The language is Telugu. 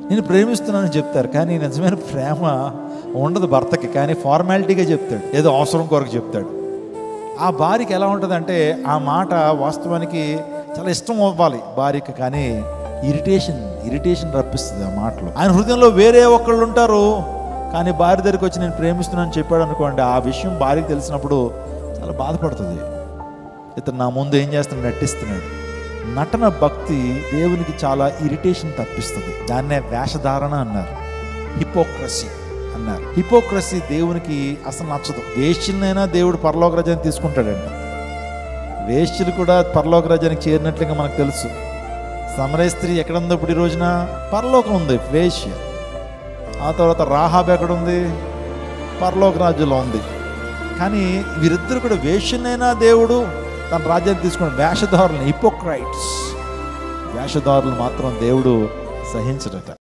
నేను ప్రేమిస్తున్నానని చెప్తారు, కానీ నిజమైన ప్రేమ ఉండదు భర్తకి. కానీ ఫార్మాలిటీగా చెప్తాడు, ఏదో అవసరం కొరకు చెప్తాడు. ఆ భార్యకి ఎలా ఉంటుందంటే ఆ మాట వాస్తవానికి చాలా ఇష్టం అవ్వాలి భార్యకి, కానీ ఇరిటేషన్ రప్పిస్తుంది ఆ మాటలు. ఆయన హృదయంలో వేరే ఒకళ్ళు ఉంటారు, కానీ భార్య దగ్గరికి వచ్చి నేను ప్రేమిస్తున్నాను చెప్పాడు అనుకోండి, ఆ విషయం భార్యకి తెలిసినప్పుడు చాలా బాధపడుతుంది. ఇతను నా ముందు ఏం చేస్తున్నాడు, నటిస్తున్నాడు. నటన భక్తి దేవునికి చాలా ఇరిటేషన్ తప్పిస్తుంది. దాన్నే వేషధారణ అన్నారు, హిపోక్రసీ అన్నారు. హిపోక్రసీ దేవునికి అసలు నచ్చదు. వేశ్యలనైనా దేవుడు పరలోక రాజ్యానికి తీసుకుంటాడంట. వేశ్యలు కూడా పరలోక రాజ్యానికి చేరినట్లుగా మనకు తెలుసు. సమరయ స్త్రీ ఎక్కడుందో ఇప్పుడు ఈ రోజున? పరలోకం ఉంది వేశ్య. ఆ తర్వాత రాహాబ్ ఎక్కడుంది? పరలోక రాజ్యంలో ఉంది. కానీ వీరిద్దరు కూడా వేశ్యనైనా దేవుడు తన రాజ్యాన్ని తీసుకున్న వేషధారులను, హిపోక్రైట్స్, వేషధారులు మాత్రం దేవుడు సహించడట.